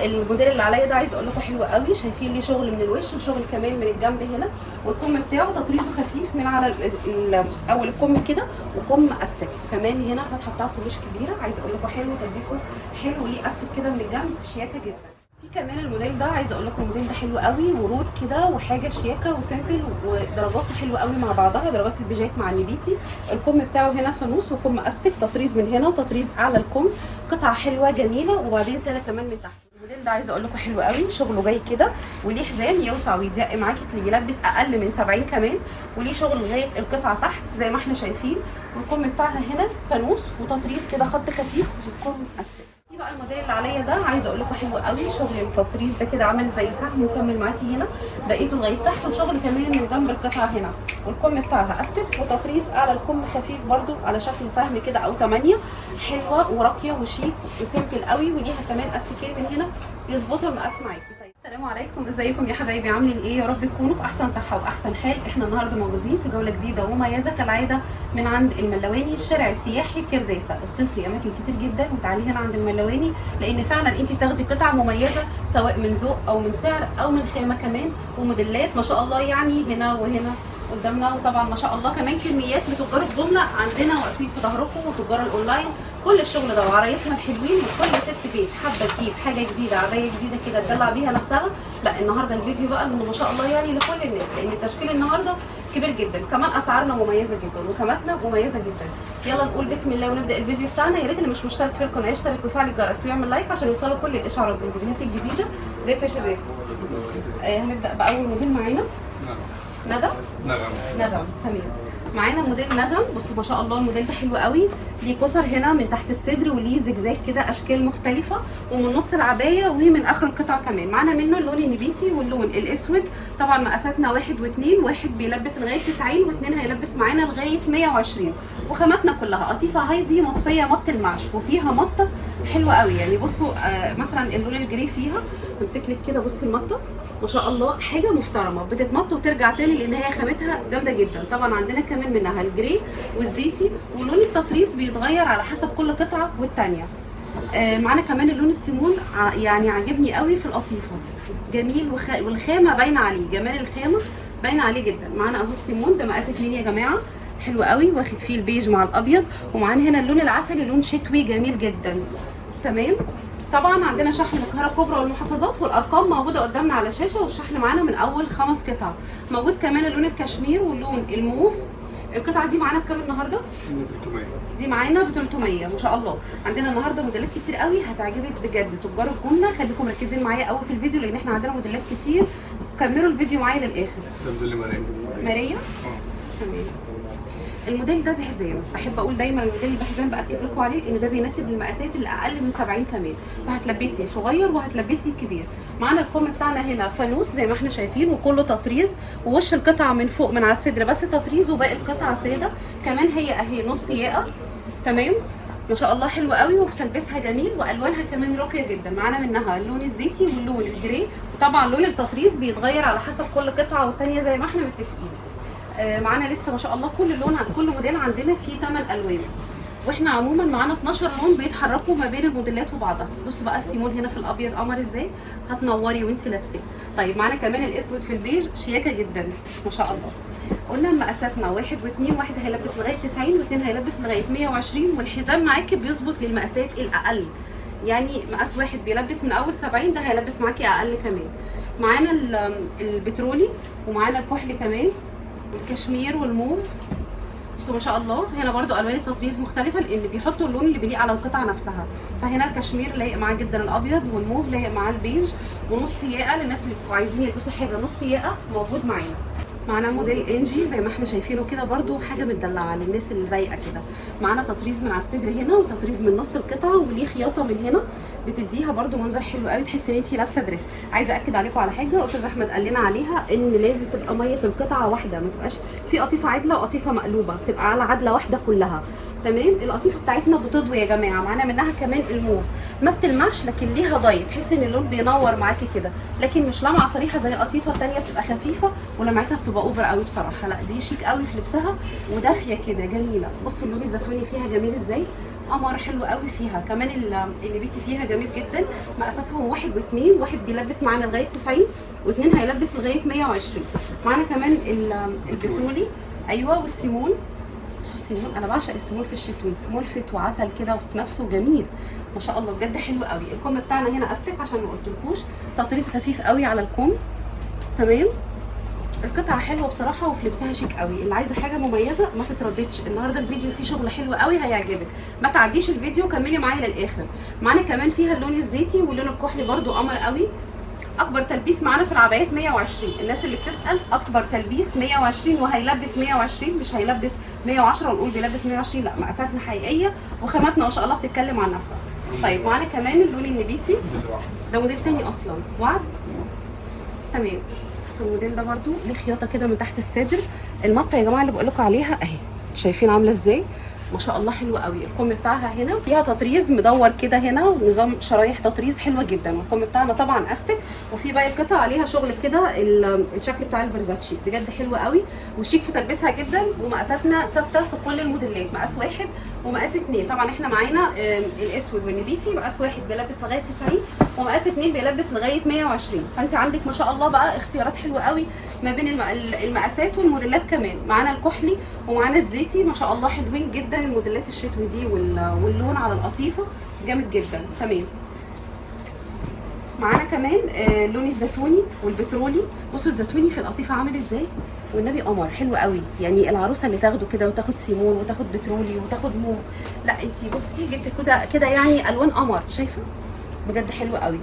الموديل اللي عليا ده عايز اقول لكم حلو قوي. شايفين ليه شغل من الوش وشغل كمان من الجنب هنا، والكم بتاعه تطريزه خفيف من على اول الكم كده، وكم استك كمان هنا. الفتحه بتاعته مش كبيره، عايز اقول لكم حلو تلبيسه، حلو ليه استك كده من الجنب، شياكه جدا. في كمان الموديل ده عايز اقول لكم الموديل ده حلو قوي، ورود كده وحاجه شياكه وسيمبل، ودرجاته حلوه قوي مع بعضها، درجات البيجات مع النبيتي. الكم بتاعه هنا فانوس وكم استك، تطريز من هنا وتطريز اعلى الكم، قطعه حلوه جميله، وبعدين ساده كمان من تحت. الموديل ده عايزه اقول لكم حلو قوي، شغله جاي كده وليه حزام يوسع ويضيق معاكي، يلبس اقل من 70 كمان، وليه شغل لغايه القطعه تحت زي ما احنا شايفين. والكم بتاعها هنا فانوس وتطريز كده خط خفيف، والكم استك. في بقى الموديل اللي عليا ده عايزه اقول لكم حلو قوي، شغل التطريز ده كده عامل زي سهم وكمل معاكي هنا بقيته لغايه تحت، وشغل كمان من جنب القطعه هنا، والكم بتاعها استك وتطريز اعلى الكم خفيف برده على شكل سهم كده او 8. حلوه وراقيه وشيك وسيمبل قوي، وليها كمان استكين من هنا يظبطوا المقاس معاكي. طيب السلام عليكم، ازيكم يا حبايبي؟ عاملين ايه؟ يا رب تكونوا في احسن صحه واحسن حال. احنا النهارده موجودين في جوله جديده ومميزه كالعاده من عند الملواني، الشارع السياحي كرداسه. اختصري اماكن كتير جدا وتعالي هنا عند الملواني، لان فعلا انت بتاخدي قطعه مميزه سواء من ذوق او من سعر او من خامه كمان، وموديلات ما شاء الله يعني هنا وهنا قدامنا. وطبعا ما شاء الله كمان كميات لتجار الجمله عندنا واقفين في ظهركم، وتجار الاونلاين كل الشغل ده، وعرايسنا الحلوين. لكل ست بيت حابه تجيب حاجه جديده، عبايه جديده كده تدلع بيها نفسها، لا النهارده الفيديو بقى انه ما شاء الله يعني لكل الناس، لان التشكيل النهارده كبير جدا، كمان اسعارنا مميزه جدا وخاماتنا مميزه جدا. يلا نقول بسم الله ونبدا الفيديو بتاعنا. يا ريت اللي مش مشترك في القناه يشترك ويفعل الجرس ويعمل لايك عشان يوصلوا كل الاشعارات بالفيديوهات الجديده. ازيكم يا شباب؟ هنبدا باول موديل معانا نغم. تمام، معانا موديل نغم. بصوا ما شاء الله الموديل ده حلو قوي، ليه كسر هنا من تحت الصدر، وليه زجزاج كده اشكال مختلفه، ومن نص العبايه ومن اخر القطعه كمان. معانا منه اللون النبيتي واللون الاسود. طبعا مقاساتنا 1 و2، واحد بيلبس لغايه 90 و2 هيلبس معانا لغايه 120. وخاماتنا كلها قطيفه هايدي مطفيه مط المعش، وفيها مطه حلوه قوي. يعني بصوا مثلا اللون الجري فيها، امسك لك كده بصي المطه ما شاء الله حاجه محترمه، بتتمط وبترجع تاني لان هي خامتها جامده جدا. طبعا عندنا كمان منها الجري والزيتي، ولون التطريز بيتغير على حسب كل قطعه والتانيه. معانا كمان اللون السيمون، يعني عاجبني قوي في القطيفه، جميل والخامه باينه عليه، جمال الخامه باينه عليه جدا. معانا اهو السيمون ده مقاس 2 يا جماعه، حلو قوي، واخد فيه البيج مع الابيض. ومعانا هنا اللون العسلي، لون شتوي جميل جدا. تمام، طبعا عندنا شحن القاهره الكبرى والمحافظات، والارقام موجوده قدامنا على الشاشه، والشحن معانا من اول 5 قطع. موجود كمان اللون الكشمير واللون الموف. القطعه دي معانا بكام النهارده؟ 300. دي معانا ب 300 ما شاء الله. عندنا النهارده موديلات كتير قوي هتعجبك بجد. تجار الجمله خليكم مركزين معايا قوي في الفيديو، لان احنا عندنا موديلات كتير. كملوا الفيديو معايا للاخر. ده موديل ماريا. تمام، الموديل ده بحزام. احب اقول دايما الموديل اللي بحزام باكد لكم عليه ان ده بيناسب المقاسات اللي اقل من 70 كمان، فهتلبسي صغير وهتلبسي كبير. معانا الكم بتاعنا هنا فانوس زي ما احنا شايفين، وكله تطريز، ووش القطعه من فوق من على الصدر بس تطريز، وباقي القطعه ساده. كمان هي اهي نص ياقه. تمام، ما شاء الله حلوه قوي، وفي تلبسها جميل، والوانها كمان راقيه جدا. معانا منها اللون الزيتي واللون الجري، وطبعا لون التطريز بيتغير على حسب كل قطعه والثانيه زي ما احنا متفقين. معانا لسه ما شاء الله كل موديل عندنا فيه 8 الوان، واحنا عموما معانا 12 لون بيتحركوا ما بين الموديلات وبعضها. بصوا بقى السيمون هنا في الابيض قمر ازاي، هتنوري وانت لابسه. طيب معانا كمان الاسود في البيج، شياكه جدا ما شاء الله. قلنا مقاساتنا 1 و2، واحد هيلبس لغايه 90 و2 هيلبس لغايه 120. والحزام معاكي بيظبط للمقاسات الاقل، يعني مقاس واحد بيلبس من اول 70 ده هيلبس معاكي اقل كمان. معانا البترولي، ومعانا الكحلي كمان، والكشمير والموف. بصوا ما شاء الله هنا برضو الوان التطريز مختلفه، لان بيحطوا اللون اللي بيليق على القطعه نفسها. فهنا الكشمير لايق معاه جدا الابيض، والموف لايق معاه البيج، ونص ياقه للناس اللي عايزين يلبسوا حاجه نص ياقه موجود معانا. معانا موديل انجي زي ما احنا شايفينه كده، برضو حاجه متدلعه للناس اللي رايقه كده. معانا تطريز من على الصدر هنا، وتطريز من نص القطعه، وليه خياطه من هنا بتديها برضو منظر حلو قوي، تحسي ان انت لابسه دريس. عايزه اكد عليكم على حاجه استاذ احمد قال لنا عليها، ان لازم تبقى ميه القطعه واحده، ما تبقاش في قطيفه عدله وقطيفه مقلوبه، تبقى على عدله واحده كلها. تمام، القطيفه بتاعتنا بتضوي يا جماعه. معانا منها كمان الموف، ما بتلمعش لكن ليها ضي، تحسي ان اللون بينور معاكي كده، لكن مش لمعه صريحه زي القطيفه الثانيه، بتبقى خفيفه ولمعتها بتبقى اوفر قوي بصراحه. لا دي شيك قوي في لبسها ودافيه كده جميله. بصوا اللون الزيتوني فيها جميل ازاي، قمر حلو قوي فيها كمان. النبيتي فيها جميل جدا. مقاساتهم 1 و2، واحد بيلبس معانا لغايه 90 و2 هيلبس لغايه 120. معانا كمان البترولي، ايوه، والسيمون. بصوا السيمون، انا بعشق السيمون في الشتوي، ملفت وعسل كده وفي نفسه جميل ما شاء الله بجد حلو قوي. الكم بتاعنا هنا استك عشان ما قلتلكوش، تطريز خفيف قوي على الكم. تمام. القطعه حلوه بصراحه وفي لبسها شيك قوي. اللي عايزه حاجه مميزه ما تترددش، النهارده الفيديو فيه شغل حلو قوي هيعجبك، ما تعديش الفيديو، كملي معايا للاخر. معانا كمان فيها اللون الزيتي واللون الكحلي برده قمر قوي. اكبر تلبيس معانا في العبايات 120. الناس اللي بتسال اكبر تلبيس 120 وهيلبس 120، مش هيلبس 110 ونقول بيلبس 120، لا، مقاساتنا حقيقيه وخاماتنا ما شاء الله بتتكلم عن نفسها. طيب معانا كمان اللون النبيتي، ده موديل تاني اصلا، وعد. تمام. بس الموديل ده برده ليه خياطه كده من تحت الصدر. المطه يا جماعه اللي بقول لكم عليها اهي، شايفين عامله ازاي ما شاء الله حلوه قوي. الكم بتاعها هنا فيها تطريز مدور كده هنا، ونظام شرايح تطريز حلوه جدا. والكم بتاعنا طبعا استك، وفي باقي القطع عليها شغل كده الشكل بتاع الفيرزاتشي، بجد حلوه قوي وشيك في تلبسها جدا. ومقاساتنا ثابته في كل الموديلات، مقاس 1 ومقاس 2. طبعا احنا معانا الاسود والنبيتي مقاس 1 بيلبس لغايه 90 ومقاس 2 بيلبس لغايه 120. فانت عندك ما شاء الله بقى اختيارات حلوه قوي ما بين المقاسات والموديلات. كمان معانا الكحلي ومعانا الزيتي ما شاء الله حلوين جدا الموديلات الشتوي دي، واللون على القطيفه جامد جدا. تمام. معانا كمان لون الزيتوني والبترولي. بصوا الزيتوني في القطيفه عامل ازاي، والنبي قمر حلو قوي. يعني العروسه اللي تاخده كده وتاخد سيمون وتاخد بترولي وتاخد موف، لا انت بصي جبتي كده يعني الوان قمر، شايفه بجد حلو قوي.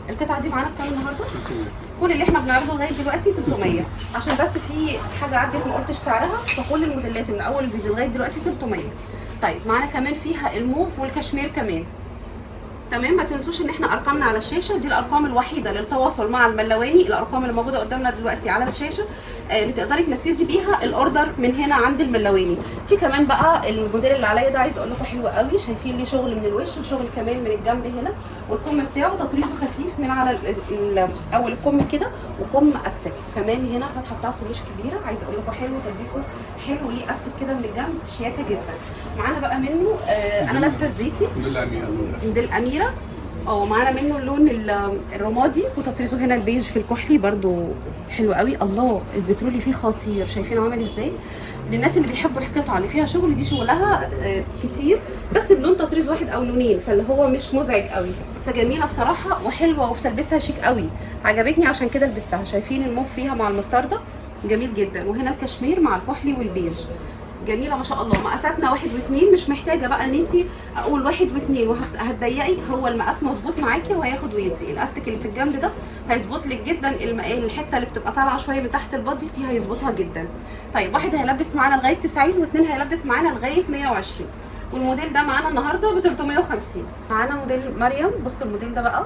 القطعه دي معانا بكام النهارده؟ كل اللي احنا بنعرضه لغايه دلوقتي 300، عشان بس في حاجه عدت ما قلتش سعرها، فكل الموديلات من اول الفيديو لغايه دلوقتي 300. طيب معانا كمان فيها الموف والكشمير كمان. تمام. ما تنسوش ان احنا ارقامنا على الشاشه، دي الارقام الوحيده للتواصل مع الملواني، الارقام اللي موجوده قدامنا دلوقتي على الشاشه اللي تقدري تنفذي بيها الاوردر من هنا عند الملواني. في كمان بقى الموديل اللي عليا ده عايز اقول لكم حلو قوي، شايفين ليه شغل من الوش وشغل كمان من الجنب هنا، والكم بتاعه تطريزه خفيف من على اول الكم كده، وكم استك كمان هنا، الفتحه بتاعته مش كبيره. عايز اقول لكم حلو تلبيسه، حلو ليه استك كده من الجنب، شياكه جدا. معانا بقى منه انا لابسه الزيتي موديل اميره. معانا منه اللون الرمادي وتطريزه هنا البيج في الكحلي برده حلو قوي. الله البترولي فيه خطير، شايفين عامل ازاي. للناس اللي بيحبوا القطعه اللي فيها شغل دي، شغلها كتير بس بلون تطريز واحد او لونين، فاللي هو مش مزعج قوي، فجميله بصراحه وحلوه وفي تلبسها شيك قوي، عجبتني عشان كده لبستها. شايفين الموف فيها مع المستردة جميل جدا، وهنا الكشمير مع الكحلي والبيج جميله ما شاء الله. مقاساتنا 1 و2، مش محتاجه بقى ان انت اقول 1 و2 وهتضيقي، هو المقاس مظبوط معاكي وهياخد ويدي. الاستك اللي في الجنب ده هيظبط لك جدا الحته اللي بتبقى طالعه شويه من تحت البادي دي هيظبطها جدا. طيب واحد هيلبس معانا لغايه 90 و2 هيلبس معانا لغايه 120، والموديل ده معانا النهارده ب 350. معانا موديل مريم. بصوا الموديل ده بقى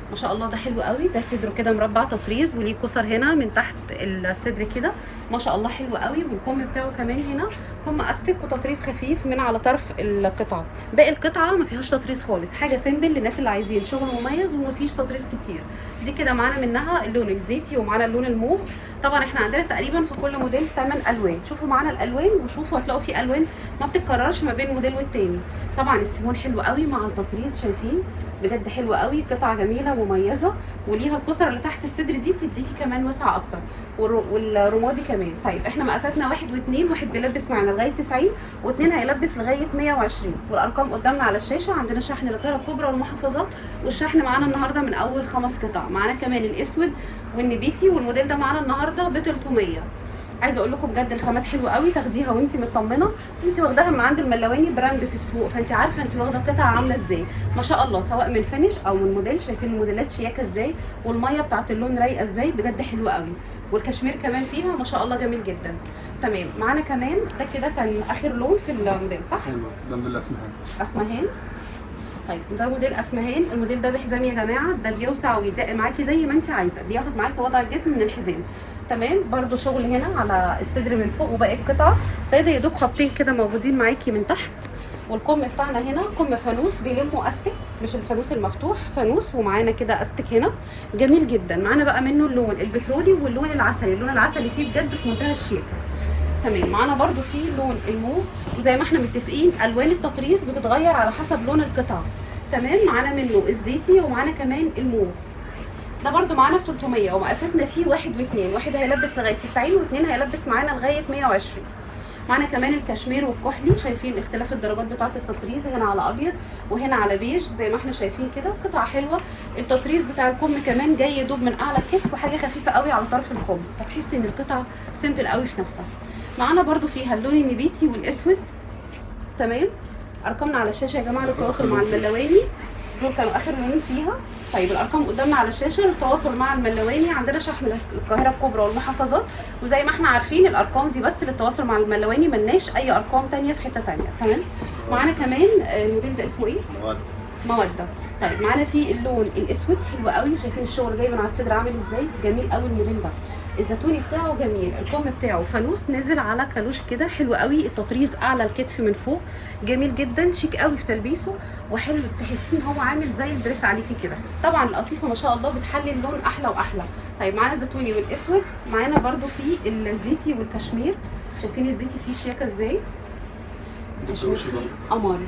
ما شاء الله ده حلو قوي، ده صدره كده مربع تطريز وليه كسر هنا من تحت الصدر كده ما شاء الله حلو قوي، والكم بتاعه كمان هنا هم استك وتطريز خفيف من على طرف القطعه. باقي القطعه ما فيهاش تطريز خالص، حاجه سيمبل للناس اللي عايزين شغل مميز وما فيش تطريز كتير. دي كده معانا منها اللون الزيتي ومعانا اللون الموف. طبعا احنا عندنا تقريبا في كل موديل 8 الوان، شوفوا معانا الالوان وشوفوا هتلاقوا في الوان ما بتتكررش ما بين موديل والتاني. طبعا السيمون حلو قوي مع التطريز، شايفين بجد حلو قوي، قطعه جميله ومميزه، وليها الكسر اللي تحت الصدر دي بتديكي كمان وسع اكتر، والرمادي كمان. طيب احنا مقاساتنا 1 و2، واحد بيلبس معانا لغايه 90 و2 هيلبس لغايه 120، والارقام قدامنا على الشاشه. عندنا شحن للقاهره الكبرى والمحافظات، والشحن معانا النهارده من اول 5 قطع. معانا كمان الاسود والنبيتي، والموديل ده معانا النهارده ب 300. عايزه اقول لكم بجد الخامات حلوه قوي، تاخديها وانت مطمنه، انت واخداها من عند الملواني براند في السوق، فانت عارفه انت واخده قطعه عامله ازاي ما شاء الله، سواء من فينش او من موديل. شايفين الموديلات شياكه ازاي، والميه بتاعت اللون رايقه ازاي، بجد حلوه قوي، والكشمير كمان فيها ما شاء الله جميل جدا. تمام. معانا كمان ده كده كان اخر لون في الموديل، صح؟ ده موديل اسمهان. طيب ده موديل اسمهان. الموديل ده بحزام يا جماعه، ده بيوسع ويدق معاكي زي ما انت عايزه، بياخد معاكي وضع الجسم من الحزام. تمام. برده شغل هنا على الصدر من فوق، وباقي القطعه ساده يا دوب خطين كده موجودين معاكي من تحت. والكم بتاعنا هنا كم فانوس بيلموا استك، مش الفانوس المفتوح، فانوس، ومعانا كده استك هنا جميل جدا. معانا بقى منه اللون البترولي واللون العسلي، اللون العسلي فيه بجد في منتهى الشياكه. تمام. معانا برده في لون الموف، وزي ما احنا متفقين الوان التطريز بتتغير على حسب لون القطعه. تمام. معانا منه الزيتي ومعانا كمان الموف. ده برده معانا ب 300 ومقاساتنا فيه 1 و2، واحد هيلبس لغايه 90 و2 هيلبس معانا لغايه 120. معانا كمان الكشمير والكحلي، شايفين اختلاف الدرجات بتاعه التطريز، هنا على ابيض وهنا على بيج زي ما احنا شايفين كده. قطعه حلوه. التطريز بتاع الكم كمان جاي يدوب من اعلى الكتف وحاجه خفيفه قوي على طرف الكم، فتحس ان القطعه سيمبل قوي في نفسها. معانا برده فيها اللون النبيتي والاسود. تمام. ارقامنا على الشاشه يا جماعه للتواصل مع الملواني، دول كانوا اخر لونين فيها. طيب الارقام قدامنا على الشاشه للتواصل مع الملواني. عندنا شحن القاهره الكبرى والمحافظات، وزي ما احنا عارفين الارقام دي بس للتواصل مع الملواني، ملناش اي ارقام ثانيه في حته ثانيه. تمام. معانا كمان الموديل ده اسمه ايه؟ موده. طيب معانا في اللون الاسود حلو قوي، شايفين الشغل جاي من على الصدر عامل ازاي، جميل قوي الموديل ده. الزيتوني بتاعه جميل، الكم بتاعه فانوس نزل على كالوش كده، حلو قوي. التطريز اعلى الكتف من فوق، جميل جدا، شيك قوي في تلبيسه وحلو، تحسين هو عامل زي الدريس عليكي كده. طبعا القطيفه ما شاء الله بتحلي اللون احلى واحلى. طيب معانا الزيتوني والاسود. معانا برده في الزيتي والكشمير، شايفين الزيتي فيه شياكه ازاي، كشمير فيه قمري.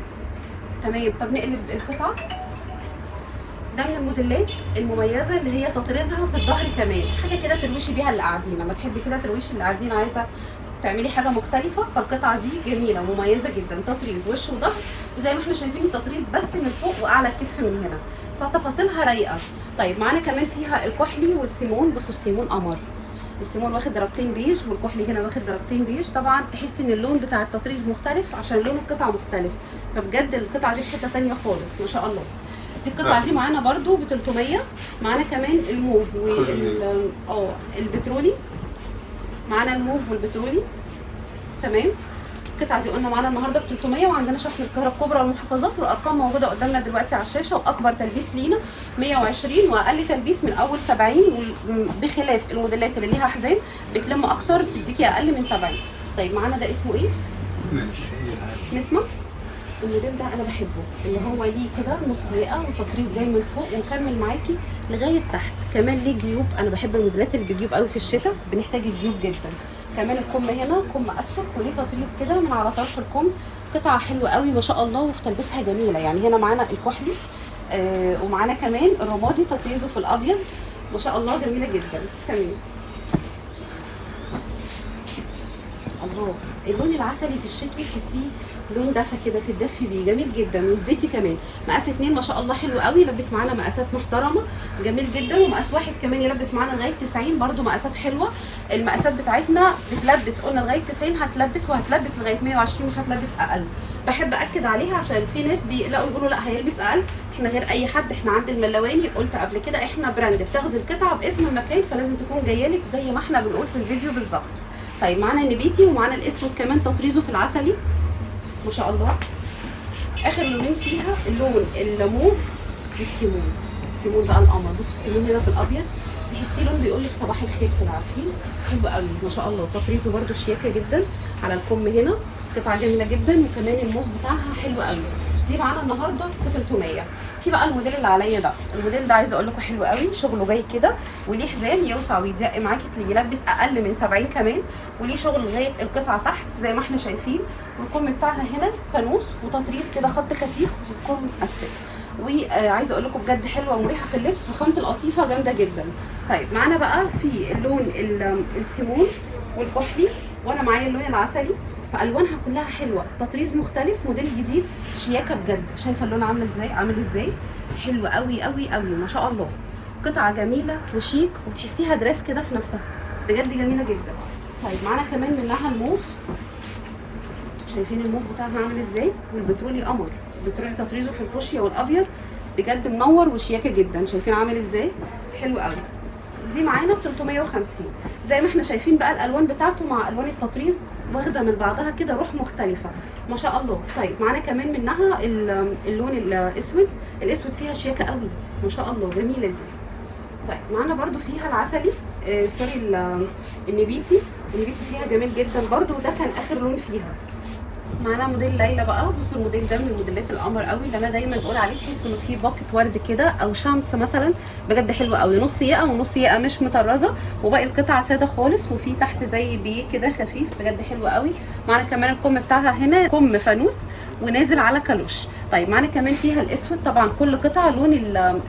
تمام. طب نقلب القطعه. ده من الموديلات المميزه اللي هي تطريزها في الظهر كمان، حاجه كده تروشي بيها اللي قاعدين، لما تحبي كده تروشي اللي قاعدين عايزه تعملي حاجه مختلفه، فالقطعه دي جميله ومميزه جدا. تطريز وش وظهر، وزي ما احنا شايفين التطريز بس من فوق واعلى الكتف من هنا، فتفاصيلها رايقه. طيب معانا كمان فيها الكحلي والسيمون. بصوا السيمون قمر، السيمون واخد درجتين بيج والكحلي هنا واخد درجتين بيج. طبعا تحسي ان اللون بتاع التطريز مختلف عشان لون القطعه مختلف، فبجد القطعه دي في حته ثانيه خالص ما شاء الله. دي القطعه دي معانا برده ب 300. معانا كمان الموف البترولي، معانا الموف والبترولي. تمام. القطعه دي قلنا معانا النهارده ب 300، وعندنا شحن القاهره الكبرى والمحافظات، والارقام موجوده قدامنا دلوقتي على الشاشه. واكبر تلبيس لينا 120، واقل تلبيس من اول 70، بخلاف الموديلات اللي ليها حزام بتلم اكتر تديكي اقل من 70. طيب معانا ده اسمه ايه؟ نسمه. الموديل ده انا بحبه، اللي هو ليه كده نص رقه وتطريز جاي من فوق ومكمل معاكي لغايه تحت، كمان ليه جيوب. انا بحب الموديلات اللي بجيوب قوي في الشتاء، بنحتاج الجيوب جدا. كمان الكم هنا كم استك وليه تطريز كده من على طرف الكم. قطعه حلوه قوي ما شاء الله، وفي تلبيسها جميله. يعني هنا معانا الكحلي ومعانا كمان الرمادي تطريزه في الابيض ما شاء الله، جميله جدا. تمام. الله، اللون العسلي في الشتوي تحسيه لون دفى كده، تدفي بيه، جميل جدا. والزيتي كمان مقاس 2 ما شاء الله حلو قوي، يلبس معانا مقاسات محترمه، جميل جدا. ومقاس 1 كمان يلبس معانا لغايه 90، برده مقاسات حلوه. المقاسات بتاعتنا بتلبس، قلنا لغايه 90 هتلبس، وهتلبس لغايه 120، مش هتلبس اقل. بحب اكد عليها عشان في ناس بيقلقوا يقولوا لا هيلبس اقل. احنا غير اي حد، احنا عند الملواني، قلت قبل كده احنا براند بتاخذ القطعه باسم المكان، فلازم تكون جايه لك زي ما احنا بنقول في الفيديو بالظبط. طيب معانا النبيتي ومعانا الاسود كمان تطريزه في العسلي ما شاء الله. اخر لونين فيها اللون الليمون والسيمون. السيمون بقى القمر، بصوا السيمون هنا في الابيض تحسيه لون بيقول لك صباح الخير كده، عارفين؟ حلو قوي ما شاء الله. تطريزه برده شياكه جدا على الكم هنا، قطعه جميله جدا. وكمان الموف بتاعها حلو قوي. دي معانا النهارده ب 300. في بقى الموديل اللي عليا ده، الموديل ده عايزه اقول لكم حلو قوي، شغله جاي كده وليه حزام يوسع ويضيق معاكي، يلبس اقل من 70 كمان، وليه شغل لغايه القطعه تحت زي ما احنا شايفين. والكم بتاعها هنا فانوس وتطريز كده خط خفيف، والكم استك. وعايزه اقول لكم بجد حلوه ومريحه في اللبس، وخامه القطيفه جامده جدا. طيب معانا بقى في اللون السيمون والكحلي، وانا معايا اللون العسلي، فالوانها كلها حلوه، تطريز مختلف، موديل جديد، شياكه بجد. شايفه اللون عامل ازاي، عامل ازاي، حلو قوي قوي قوي ما شاء الله. قطعه جميله وشيك، وتحسيها دريس كده في نفسها، بجد جميله جدا. طيب معانا كمان منها الموف، شايفين الموف بتاعها عامل ازاي، والبترولي قمر. البترولي تطريزه في الفوشيا والابيض بجد منور وشياكه جدا، شايفين عامل ازاي، حلو قوي. دي معانا ب 350. زي ما احنا شايفين بقى الالوان بتاعته مع الوان التطريز واخده من بعضها كده روح مختلفه ما شاء الله. طيب معانا كمان منها اللون الاسود، الاسود فيها شياكه قوي ما شاء الله، جميله دي. طيب معانا برده فيها العسلي سوري النبيتي. النبيتي فيها جميل جدا برده، وده كان اخر لون فيها. معانا موديل ليلى بقى. بصوا الموديل ده من الموديلات القمر قوي اللي انا دايما بقول عليه، تحسوا انه فيه باكت ورد كده او شمس مثلا، بجد حلو قوي. نص ياقه ونص ياقه مش مطرزه، وباقي القطعه ساده خالص، وفي تحت زي بيه كده خفيف، بجد حلو قوي. معانا كمان الكم بتاعها هنا كم فانوس ونازل على كالوش. طيب معانا كمان فيها الاسود. طبعا كل قطعه لون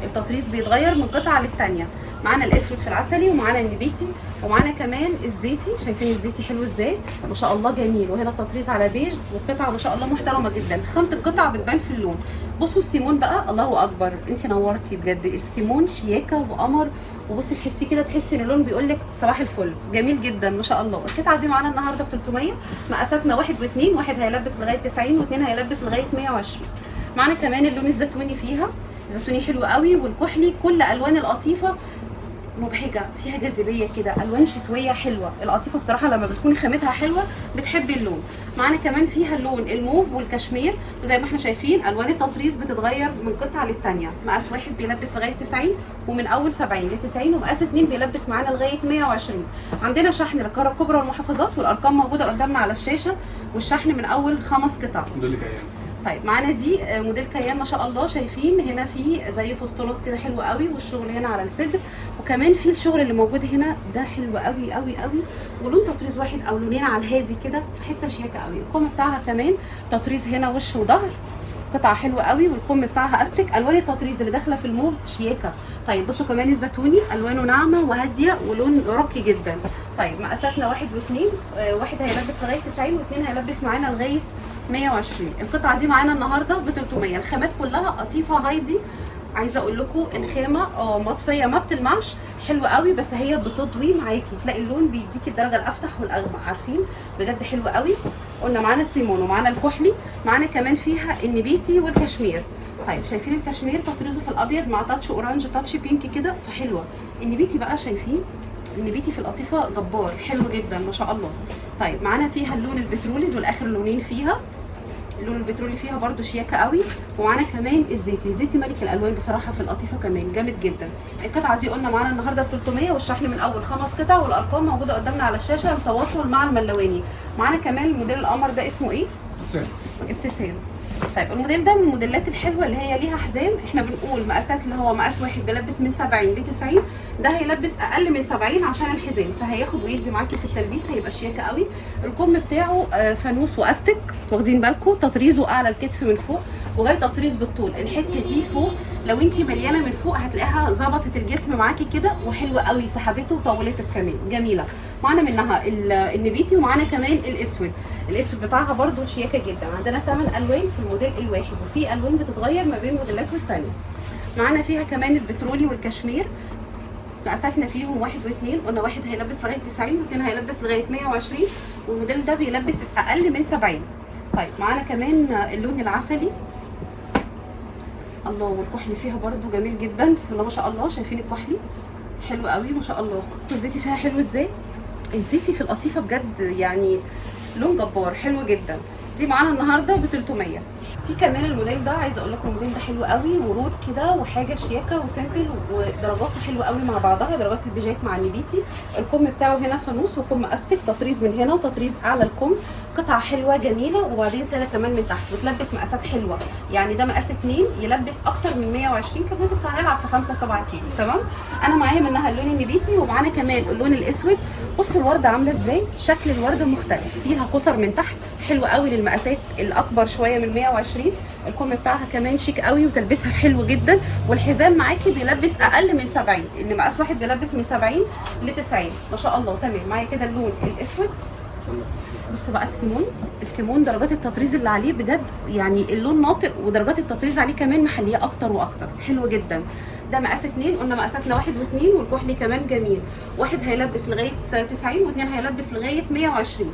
التطريز بيتغير من قطعه للتانيه. معانا الاسود في العسلي، ومعانا النبيتي، ومعانا كمان الزيتي. شايفين الزيتي حلو ازاي ما شاء الله، جميل. وهنا التطريز على بيج، والقطعه ما شاء الله محترمه جدا، خامه القطعه بتبان في اللون. بصوا السيمون بقى، الله اكبر، انت نورتي بجد. السيمون شياكه وقمر، وبصي تحسيه كده، تحسي ان اللون بيقول لك صباح الفل، جميل جدا ما شاء الله. القطعه دي معانا النهارده ب 300. مقاساتنا 1 و2، واحد هيلبس لغايه 90 واثنين هيلبس لغايه 120. معانا كمان اللون الزيتوني فيها، الزيتوني حلو قوي، والكحلي. كل الوان القطيفه مبهجه، فيها جاذبيه كده، الوان شتويه حلوه. القطيفه بصراحه لما بتكون خامتها حلوه بتحبي اللون. معانا كمان فيها اللون الموف والكشمير، وزي ما احنا شايفين الوان التطريز بتتغير من قطعه للثانيه. مقاس واحد بيلبس لغايه 90، ومن اول 70 ل 90، ومقاس 2 بيلبس معانا لغايه 120. عندنا شحن للقاره الكبرى والمحافظات، والارقام موجوده قدامنا على الشاشه، والشحن من اول 5 قطع. طيب معانا دي موديل كيان ما شاء الله. شايفين هنا في زي فستونات كده حلو قوي، والشغل هنا على الصدر، وكمان في الشغل اللي موجود هنا ده حلو قوي قوي قوي، ولون تطريز واحد او لونين على الهادي كده، في حته شياكه قوي. الكم بتاعها كمان تطريز هنا وش وظهر، قطعه حلوه قوي، والكم بتاعها استك. الوان التطريز اللي داخله في الموف شياكه. طيب بصوا كمان الزيتوني، الوانه ناعمه وهاديه ولون راقي جدا. طيب مقاساتنا 1 و2، واحد هيلبس لغايه 90 واثنين هيلبس معانا لغايه 120. القطعه دي معانا النهارده ب 300. الخامات كلها قطيفه هايدي. عايزه اقول لكم الخامه مطفيه ما بتلمعش، حلوه قوي، بس هي بتضوي معاكي، تلاقي اللون بيديكي الدرجه الافتح والاغمق، عارفين بجد حلو قوي. قلنا معانا السيمون ومعانا الكحلي، معانا كمان فيها النبيتي والكشمير. طيب شايفين الكشمير تطريزه في الابيض مع تاتش اورانج تاتش بينك كده، فحلوه. النبيتي بقى شايفين النبيتي في القطيفه جبار، حلو جدا ما شاء الله. طيب معانا فيها اللون البترولي، دول اخر لونين فيها. اللون البترولي فيها برده شياكه قوي. ومعانا كمان الزيتي. الزيتي ملك الالوان بصراحه في القطيفه، كمان جامد جدا. القطعه دي قلنا معانا النهارده ب 300، والشحن من اول 5 قطع، والارقام موجوده قدامنا على الشاشه للتواصل مع الملواني. معانا كمان الموديل القمر ده اسمه ايه؟ ابتسام. طيب الموديل ده من الموديلات الحلوه اللي هي ليها حزام. احنا بنقول مقاسات اللي هو مقاس واحد بيلبس من 70 ل 90، ده هيلبس اقل من 70 عشان الحزام، فهياخد ويدي معاكي في التلبيس، هيبقى شياكه قوي. الكم بتاعه فانوس واستك، واخدين بالكم تطريزه اعلى الكتف من فوق، وجاي تطريز بالطول. الحته دي فوق لو انت مليانه من فوق هتلاقيها ظبطت الجسم معاكي كده، وحلوه قوي، سحبته وطولتك كمان، جميله. معانا منها النبيتي، ومعانا كمان الاسود. الاسود بتاعها برده شياكه جدا. عندنا 8 الوان في الموديل الواحد، وفي الوان بتتغير ما بين موديلات والتانيه. معانا فيها كمان البترولي والكشمير، مقاساتنا فيهم 1 و2. قلنا واحد هيلبس لغايه 90 واثنين هيلبس لغايه 120، والموديل ده بيلبس اقل من 70. طيب معانا كمان اللون العسلي، الله، والكحلي فيها برده جميل جدا، بسم الله ما شاء الله. شايفين الكحلي حلو قوي ما شاء الله. الزيتي فيها حلو ازاي، الزيتي في القطيفه بجد يعني لون جبار، حلو جدا. دي معانا النهارده ب 300. في كمان الموديل ده، عايزه اقول لكم الموديل ده حلو قوي، ورود كده وحاجه شياكه وسامبل، ودرجاته حلوه قوي مع بعضها، درجات البيجات مع النبيتي. الكم بتاعه هنا فانوس، وكم استك، تطريز من هنا وتطريز اعلى الكم، قطعه حلوه جميله، وبعدين ساده كمان من تحت، وتلبس مقاسات حلوه. يعني ده مقاس 2 يلبس اكتر من 120 كمان، بس هنلعب في 5-7 كيلو تمام. انا معايا منها اللون النبيتي، ومعانا كمان اللون الاسود. بصوا الورده عامله ازاي، شكل الورده مختلف، فيها قصر من تحت، حلو قوي للمقاسات الاكبر شويه من 120. الكم بتاعها كمان شيك قوي، وتلبسها حلو جدا. والحزام معاكي بيلبس اقل من 70، اللي مقاس واحد بيلبس من 70 ل 90 ما شاء الله. تمام معايا كده اللون الاسود. بصوا بقى السيمون درجات التطريز اللي عليه بجد يعني اللون ناطق، ودرجات التطريز عليه كمان محليه اكتر واكتر، حلو جدا. ده مقاس 2. قلنا مقاساتنا 1 و2، والكحلي كمان جميل. واحد هيلبس لغايه 90 واثنين هيلبس لغايه 120.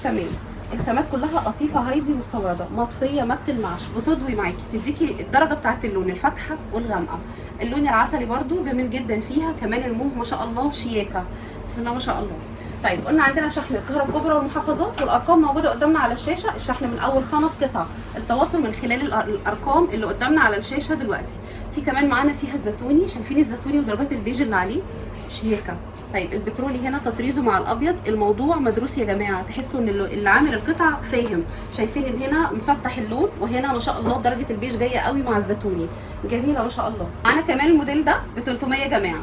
تمام. الخامات كلها قطيفه هايدي مستورده، مطفيه ما بتلمعش، بتضوي معاكي، تديكي الدرجه بتاعه اللون الفاتحه والغامقه. اللون العسلي برده جميل جدا فيها، كمان الموف ما شاء الله شياكه، بسم الله ما شاء الله. طيب قلنا عندنا شحن القاهره الكبرى والمحافظات، والارقام موجوده قدامنا على الشاشه. الشحن من اول 5 قطع، التواصل من خلال الارقام اللي قدامنا على الشاشه دلوقتي. في كمان معانا فيها الزيتوني، شايفين الزيتوني ودرجات البيج اللي عليه شياكه. طيب البترولي هنا تطريزه مع الابيض، الموضوع مدروس يا جماعه، تحسوا ان اللي عامل القطعه فاهم. شايفين ان هنا مفتح اللون، وهنا ما شاء الله درجه البيج جايه قوي مع الزيتوني، جميله ما شاء الله. معانا كمان الموديل ده ب 300 يا جماعه.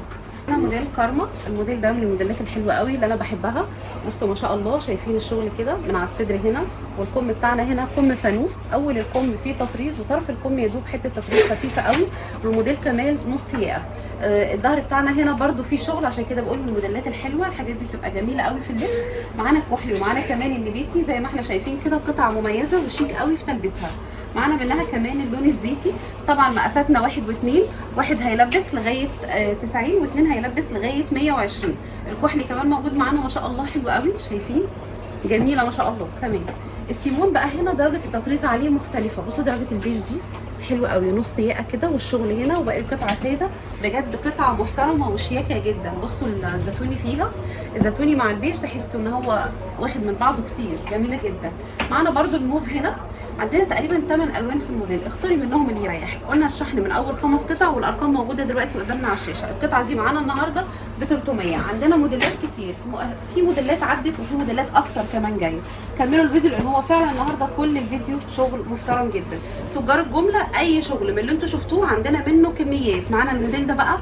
هنا موديل كارما، الموديل ده من الموديلات الحلوه قوي اللي انا بحبها. بصوا ما شاء الله، شايفين الشغل كده من على الصدر هنا، والكم بتاعنا هنا كم فانوس. اول الكم فيه تطريز، وطرف الكم يدوب حته تطريز خفيفه قوي، والموديل كمان نص ياقه. الظهر بتاعنا هنا برده فيه شغل، عشان كده بقول من الموديلات الحلوه، الحاجات دي بتبقى جميله قوي في اللبس. معانا الكحلي ومعانا كمان النبيتي زي ما احنا شايفين كده، قطعه مميزه وشيك قوي في تلبسها. معانا منها كمان اللون الزيتي، طبعا مقاساتنا 1 و2، واحد هيلبس لغايه 90 و2 هيلبس لغايه 120. الكحلي كمان موجود معانا ما شاء الله، حلو قوي، شايفين جميله ما شاء الله. تمام. السيمون بقى هنا درجه التطريز عليه مختلفه، بصوا درجه البيج دي حلوه قوي، نص ياقه كده، والشغل هنا، وباقي القطعه ساده. بجد قطعه محترمه وشياكه جدا. بصوا الزيتوني فيها، الزيتوني مع البيج تحسوا ان هو واخد من بعضه كتير، جميله جدا. معانا برده الموف هنا، عندنا تقريبا 8 الوان في الموديل، اختاري منهم اللي يريحك. قلنا الشحن من اول 5 قطع، والارقام موجوده دلوقتي قدامنا على الشاشه. القطعه دي معانا النهارده ب 300. عندنا موديلات كتير، في موديلات عدت وفي موديلات اكتر كمان جايه. كملوا الفيديو لان هو فعلا النهارده كل الفيديو شغل محترم جدا. تجار الجمله اي شغل من اللي انتوا شفتوه عندنا منه كميات. معانا الموديل ده بقى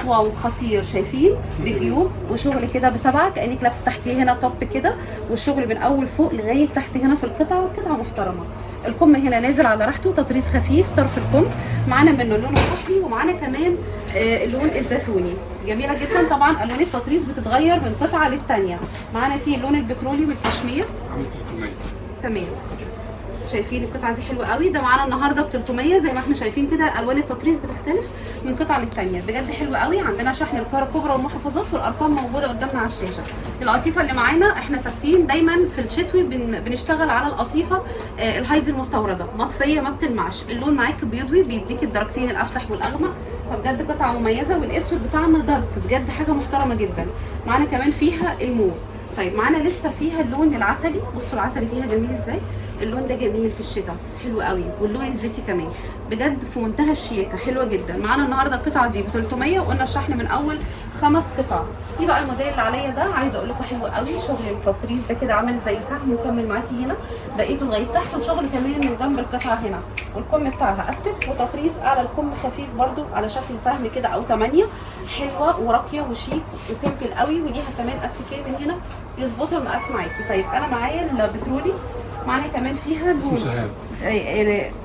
واو خطير، شايفين بجيوب وشغل كده بسبعه، كانك لابسه تحتيه هنا توب كده، والشغل من اول فوق لغايه تحت هنا في القطعه، والقطعه محترمه. الكم هنا نازل على راحته، تطريز خفيف طرف الكم. معانا منه اللون الكحلي، ومعانا كمان اللون الزيتوني، جميله جدا. طبعا الوان التطريز بتتغير من قطعه للثانيه. معانا فيه اللون البترولي والكشمير. تمام. شايفين القطعه دي حلوه قوي، ده معانا النهارده ب 300. زي ما احنا شايفين كده الوان التطريز بتختلف من قطعه للثانيه، بجد حلوه قوي. عندنا شحن القاهره الكبرى والمحافظات، والارقام موجوده قدامنا على الشاشه. القطيفه اللي معانا احنا ثابتين دايما في الشتوي بنشتغل على القطيفه الهايدي المستورده، مطفيه ما بتلمعش، اللون معاك بيضوي، بيديك الدرجتين الافتح والاغمق، فبجد قطعه مميزه. والاسود بتاعنا دارك، بجد حاجه محترمه جدا. معانا كمان فيها الموف. طيب معانا لسه فيها اللون العسلي، بصوا العسلي فيها جميل ازاي، اللون ده جميل في الشتاء، حلو قوي. واللون الزيتي كمان بجد في منتهى الشياكه، حلوه جدا. معانا النهارده القطعه دي ب 300، وقلنا الشحن من اول 5 قطع. في بقى الموديل اللي عليا ده، عايزه اقول لكم حلو قوي، شغل التطريز ده كده عامل زي سهم مكمل معاكي هنا، بقيته لغايه تحت، وشغل كمان من جنب القطعه هنا، والكم بتاعها استك، وتطريز اعلى الكم خفيف برده على شكل سهم كده او 8، حلوه وراقيه وشيك وسيمبل قوي، وليها كمان استكين من هنا يظبطوا المقاس معاكي. طيب انا معايا البترولي، معانا كمان فيها لون سهام.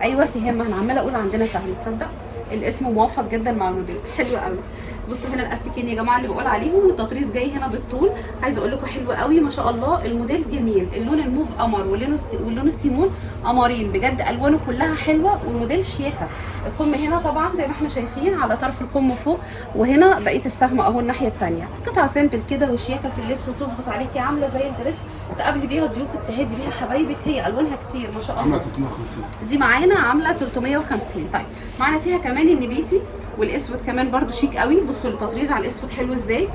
ايوه سهام، ما انا عماله اقول عندنا سهم، تصدق الاسم موافق جدا مع الموديل، حلو قوي. بصوا هنا الاستيكين يا جماعه اللي بقول عليهم، والتطريز جاي هنا بالطول. عايزه اقول لكم حلو قوي ما شاء الله، الموديل جميل. اللون الموف قمر، واللون السيمون قمرين، بجد الوانه كلها حلوه، والموديل شياكه. الكم هنا طبعا زي ما احنا شايفين على طرف الكم فوق، وهنا بقيه السهم اهو الناحيه الثانيه. قطعه سامبل كده وشياكه في اللبس، وتظبط عليكي، عامله زي الدريس تقابلي بيها ضيوفك، تهادي بيها حبايبك. هي الوانها كتير ما شاء الله. عامله 350 دي معانا عامله 350. طيب معانا فيها كمان النبيتي والاسود كمان برده شيك قوي. بصوا التطريز على الاسود حلو ازاي،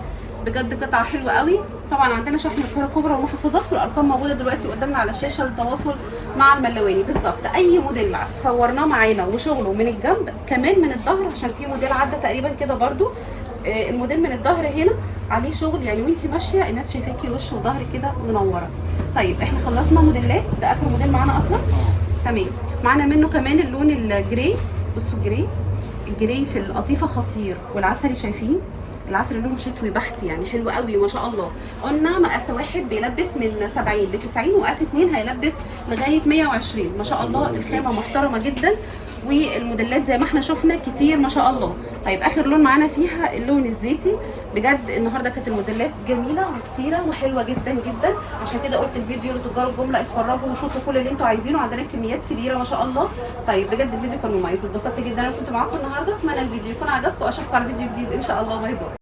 بجد قطعه حلوه قوي. طبعا عندنا شحن القاهره الكبرى والمحافظات، والارقام موجوده دلوقتي قدامنا على الشاشه للتواصل مع الملواني. بالظبط اي موديل صورناه معانا وشغله من الجنب كمان من الظهر، عشان في موديل عدى تقريبا كده برده، الموديل من الظهر هنا عليه شغل، يعني وانتي ماشيه الناس شايفاكي وش وظهر كده منوره. طيب احنا خلصنا موديلات، ده اخر موديل معانا اصلا. تمام. معانا منه كمان اللون الجراي، بصوا الجراي في القطيفه خطير، والعسلي شايفين العسل لونه شتوي بحت، يعني حلو قوي ما شاء الله. قلنا مقاس واحد بيلبس من 70 ل 90، ومقاس 2 هيلبس لغايه 120 ما شاء الله. الخامه محترمه جدا، والموديلات زي ما احنا شفنا كتير ما شاء الله. طيب اخر لون معانا فيها اللون الزيتي، بجد النهارده كانت الموديلات جميله وكتيره وحلوه جدا جدا، عشان كده قلت الفيديو لتجار الجمله اتفرجوا وشوفوا كل اللي انتوا عايزينه، عندنا كميات كبيره ما شاء الله. طيب بجد الفيديو كان مميز، اتبسطت جدا انا كنت معاكم النهارده، اتمنى الفيديو يكون عجبكم، واشوفكم على فيديو جديد ان شاء الله. باي باي.